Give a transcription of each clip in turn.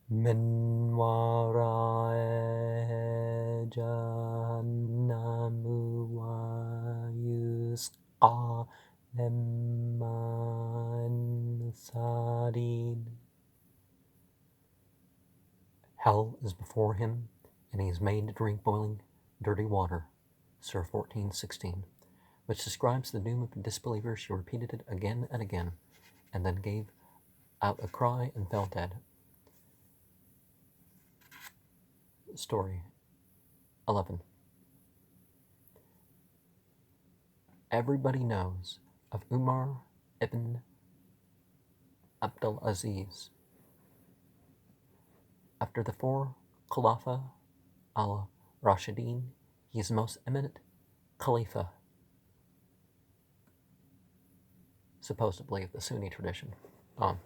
min wara'i jahannamu wa yusqa mimman sadid. Hell is before him, and he is made to drink boiling, dirty water. Surah 14:16, which describes the doom of the disbeliever. She repeated it again and again, and then gave out a cry and fell dead. Story 11. Everybody knows of Umar ibn Abdul Aziz. After the four Khulafa al-Rashidin, he is the most eminent Khalifa, supposedly of the Sunni tradition. Of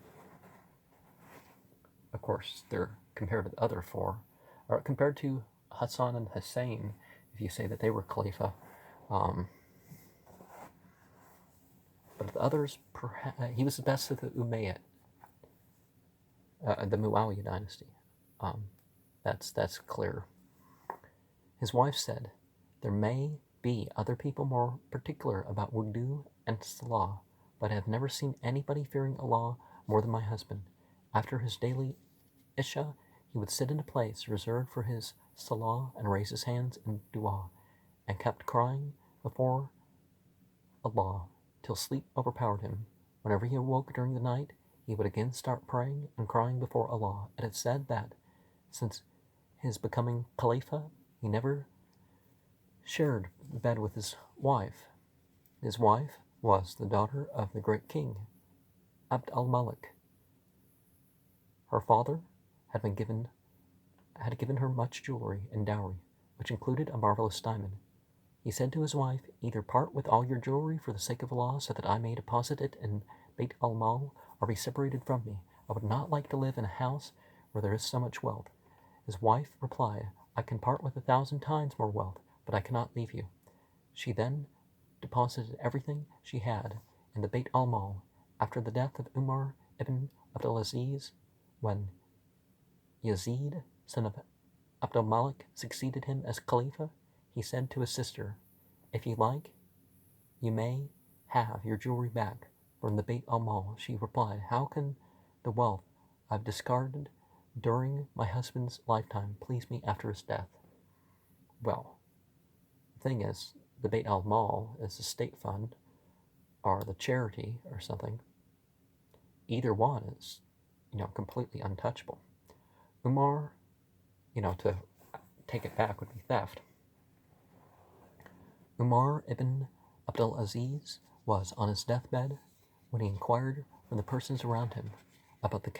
course, they're compared to the other four, or compared to Hassan and Hussein, if you say that they were Khalifa. But the others, he was the best of the Umayyad, the Muawiyah dynasty. That's clear. His wife said, "There may be other people more particular about wudu and salah, but I have never seen anybody fearing Allah more than my husband. After his daily Isha, he would sit in a place reserved for his salah and raise his hands in dua, and kept crying before Allah till sleep overpowered him. Whenever he awoke during the night, he would again start praying and crying before Allah. It is said that since his becoming Khalifa, he never shared the bed with his wife. His wife was the daughter of the great king, Abd al-Malik. Her father had given her much jewelry and dowry, which included a marvelous diamond. He said to his wife, "Either part with all your jewelry for the sake of Allah so that I may deposit it in Beit al-Mal, or be separated from me. I would not like to live in a house where there is so much wealth." His wife replied, "I can part with 1,000 times more wealth, but I cannot leave you." She then deposited everything she had in the Beit al-Mal. After the death of Umar ibn Abdulaziz, when Yazid, son of Abdul Malik, succeeded him as Khalifa, he said to his sister, "If you like, you may have your jewelry back from the Beit al-Mal." She replied, "How can the wealth I've discarded during my husband's lifetime please me after his death?" Well, the thing is, the Beit al-Mal is the state fund, or the charity, or something. Either one is, completely untouchable. Umar, to take it back would be theft. Umar ibn Abdul Aziz was on his deathbed when he inquired from the persons around him about the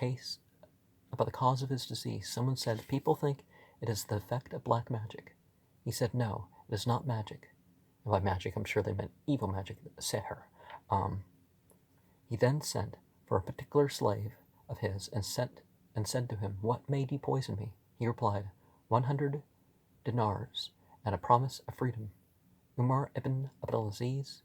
cause of his disease. Someone said, "People think it is the effect of black magic." He said, "No, it is not magic." And by magic, I'm sure they meant evil magic, sihr. He then sent for a particular slave of his and said to him, "What made you poison me?" He replied, 100 dinars and a promise of freedom. Umar ibn Abdulaziz,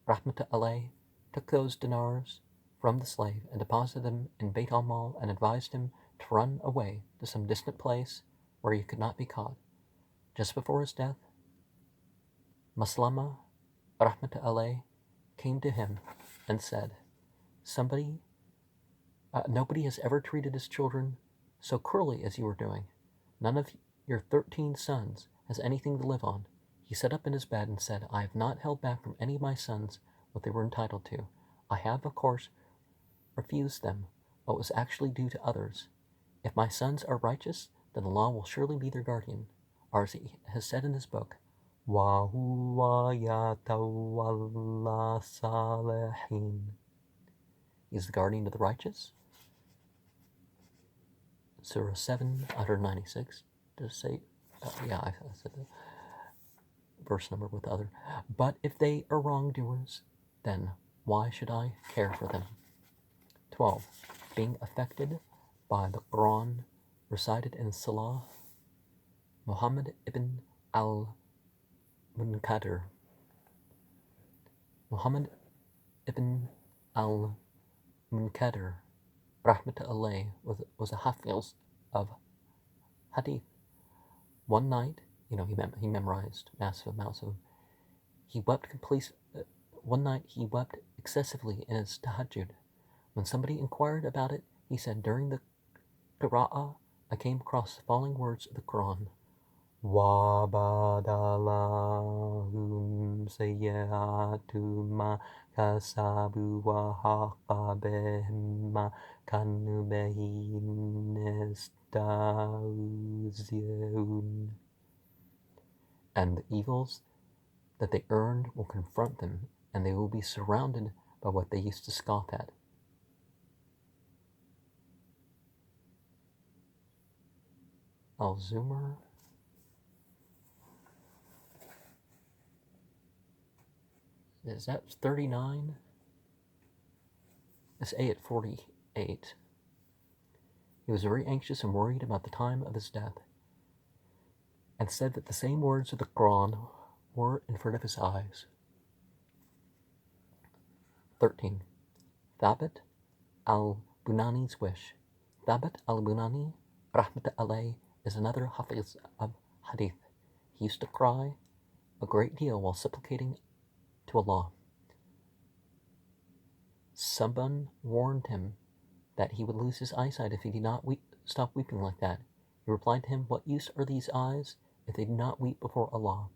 rahmatullah alayh, took those dinars from the slave and deposited them in Beit al-Mal and advised him to run away to some distant place where he could not be caught. Just before his death, Maslama, rahmatullah alayh, came to him and said, "Nobody has ever treated his children so cruelly as you are doing. None of your 13 sons has anything to live on." He sat up in his bed and said, "I have not held back from any of my sons what they were entitled to. I have, of course, refused them what was actually due to others. If my sons are righteous, then Allah will surely be their guardian." Or as he has said in his book, وَهُوَ يَتَوَلَّى الصَّالِحِينَ. He is the guardian of the righteous. Surah 796. Does it say? I said the verse number with the other. "But if they are wrongdoers, then why should I care for them?" 12. Being affected by the Quran recited in Salah, Muhammad ibn al-Munkadir. Muhammad ibn al-Munkadir, rahmatullah, was a hafiz of hadith. One night, he memorized massive amounts of. He wept One night he wept excessively in his tahajjud. When somebody inquired about it, he said, during the qira'ah, I came across the following words of the Quran. وَبَدَلَهُمْ سَيِّئَاتُ مَا كَسَبُوا وَحَاقَ بِهِم مَا كَانُوا بِهِ يَسْتَهْزِئُونَ. And the evils that they earned will confront them, and they will be surrounded by what they used to scoff at. Al-Zumar. Is that 39? It's A at 48. He was very anxious and worried about the time of his death, and said that the same words of the Quran were in front of his eyes. 13. Thabit al-Bunani's wish. Thabit al-Bunani, rahmat alayh, is another hafiz of hadith. He used to cry a great deal while supplicating to Allah. Someone warned him that he would lose his eyesight if he did not stop weeping like that. He replied to him, what use are these eyes if they do not weep before Allah?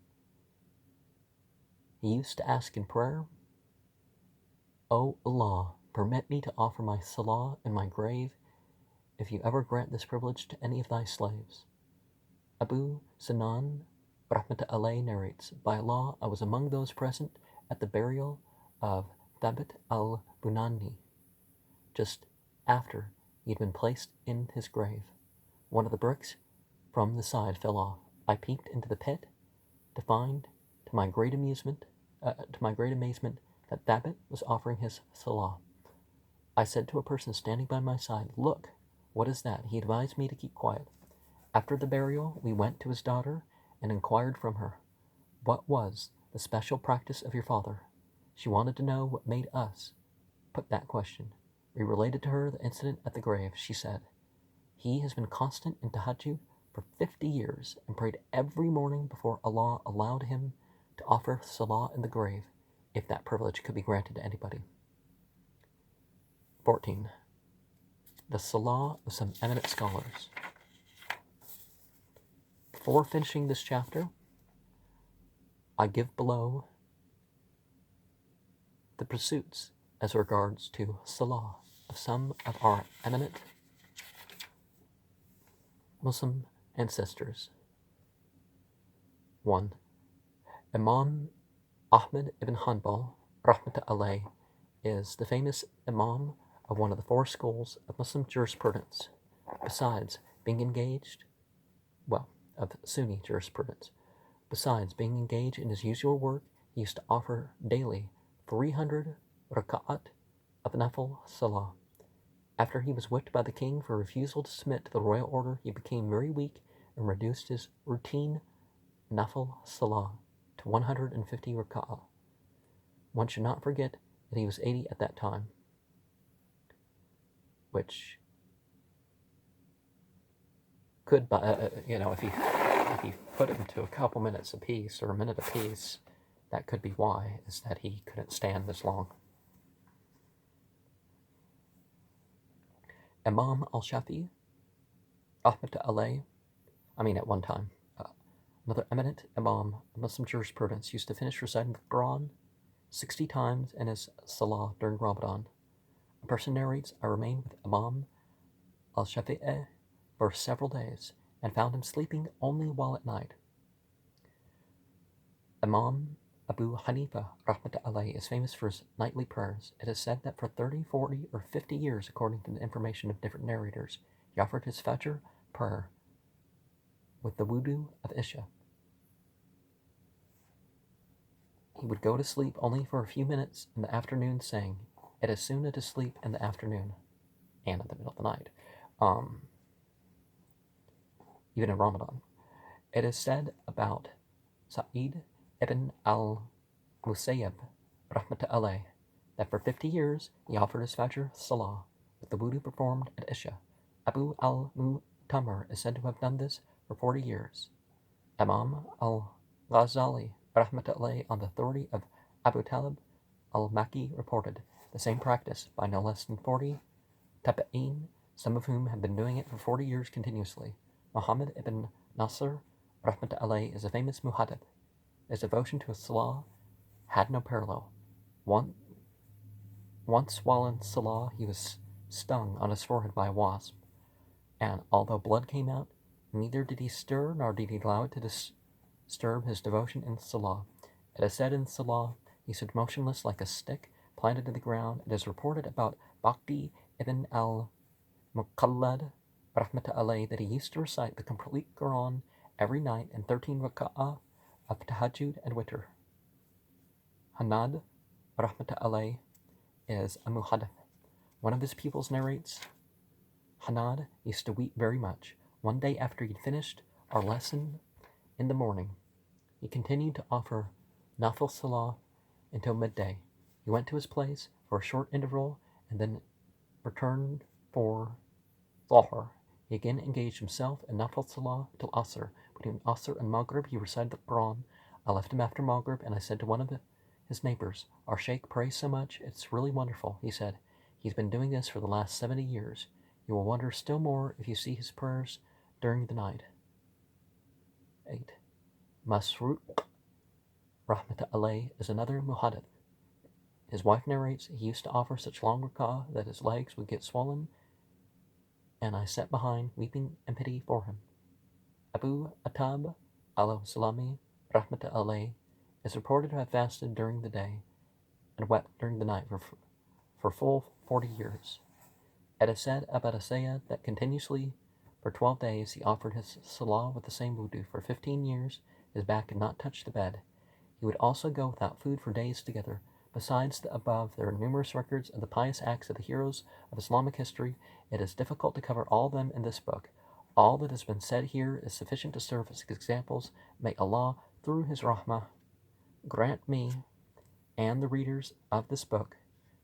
He used to ask in prayer, O Allah, permit me to offer my salah in my grave if you ever grant this privilege to any of thy slaves. Abu Sinan rahmat alayh narrates, by Allah, I was among those present at the burial of Thabit al-Bunani, just after he had been placed in his grave. One of the bricks from the side fell off. I peeped into the pit to find, to my great amazement, that Thabit was offering his salah. I said to a person standing by my side, look, what is that? He advised me to keep quiet. After the burial, we went to his daughter and inquired from her, what was the special practice of your father? She wanted to know what made us put that question. We related to her the incident at the grave. She said, he has been constant in tahajjud for 50 years and prayed every morning before Allah allowed him to offer salah in the grave, if that privilege could be granted to anybody. 14. The salah of some eminent scholars. Before finishing this chapter, I give below the pursuits as regards to salah of some of our eminent Muslim ancestors. 1. Imam Ahmad ibn Hanbal, rahmat alayh, is the famous Imam of one of the four schools of Muslim jurisprudence, besides being engaged, of Sunni jurisprudence. Besides being engaged in his usual work, he used to offer daily 300 raka'at of nafil salah. After he was whipped by the king for refusal to submit to the royal order, he became very weak and reduced his routine nafil salah to 150 raka'ah. One should not forget that he was 80 at that time, which could, if he put him to a couple minutes apiece or a minute apiece, that could be why, is that he couldn't stand this long. Imam al-Shafi'i, rahmat alayh, at one time, another eminent Imam of Muslim jurisprudence, used to finish reciting the Quran 60 times in his salah during Ramadan. A person narrates, I remained with Imam al-Shafi'i for several days and found him sleeping only while at night. Imam Abu Hanifa, rahmat alayh, is famous for his nightly prayers. It is said that for 30, 40, or 50 years, according to the information of different narrators, he offered his Fajr prayer with the wudu of Isha. He would go to sleep only for a few minutes in the afternoon, saying, it is sunnah to sleep in the afternoon and in the middle of the night, even in Ramadan. It is said about Sa'id ibn al-Musayyab, rahmat alayh, that for 50 years he offered his Fajr salah with the wudu performed at Isha. Abu al-Mu'tamar is said to have done this for 40 years. Imam al-Ghazali, rahmatullahi, on the authority of Abu Talib al-Makki, reported the same practice by no less than 40 tabi'in, some of whom have been doing it for 40 years continuously. Muhammad ibn Nasr, rahmatullahi, is a famous muhaddith. His devotion to Salah had no parallel. Once while in Salah, he was stung on his forehead by a wasp, and although blood came out, neither did he stir nor did he allow it to disturb his devotion in Salah. It is said in Salah, he stood motionless like a stick planted to the ground. It is reported about Bhakti ibn al-Muqallad, rahmatullahi, that he used to recite the complete Quran every night in 13 raka'ah of tahajjud and witr. Hanad, rahmatullahi, is a muhaddith. One of his pupils narrates, Hanad used to weep very much. One day after he'd finished our lesson in the morning, he continued to offer nafil salah until midday. He went to his place for a short interval and then returned for Dhuhr. He again engaged himself in nafil salah till Asr. Between Asr and Maghrib he recited the Quran. I left him after Maghrib and I said to one of his neighbors, our sheikh prays so much, it's really wonderful. He said, he's been doing this for the last 70 years. You will wonder still more if you see his prayers during the night. 8. Masruq, rahmatullahi, is another muhaddith. His wife narrates, he used to offer such long rak'ah that his legs would get swollen, and I sat behind, weeping in pity for him. Abu Attab al-Salami, rahmatullahi, is reported to have fasted during the day and wept during the night for full 40 years. It is said about a Sayyid that continuously for 12 days he offered his salah with the same wudu. For 15 years his back had not touched the bed. He would also go without food for days together. Besides the above, there are numerous records of the pious acts of the heroes of Islamic history. It is difficult to cover all of them in this book. All that has been said here is sufficient to serve as examples. May Allah, through His rahmah, grant me and the readers of this book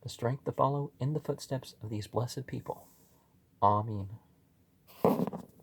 the strength to follow in the footsteps of these blessed people. Ameen.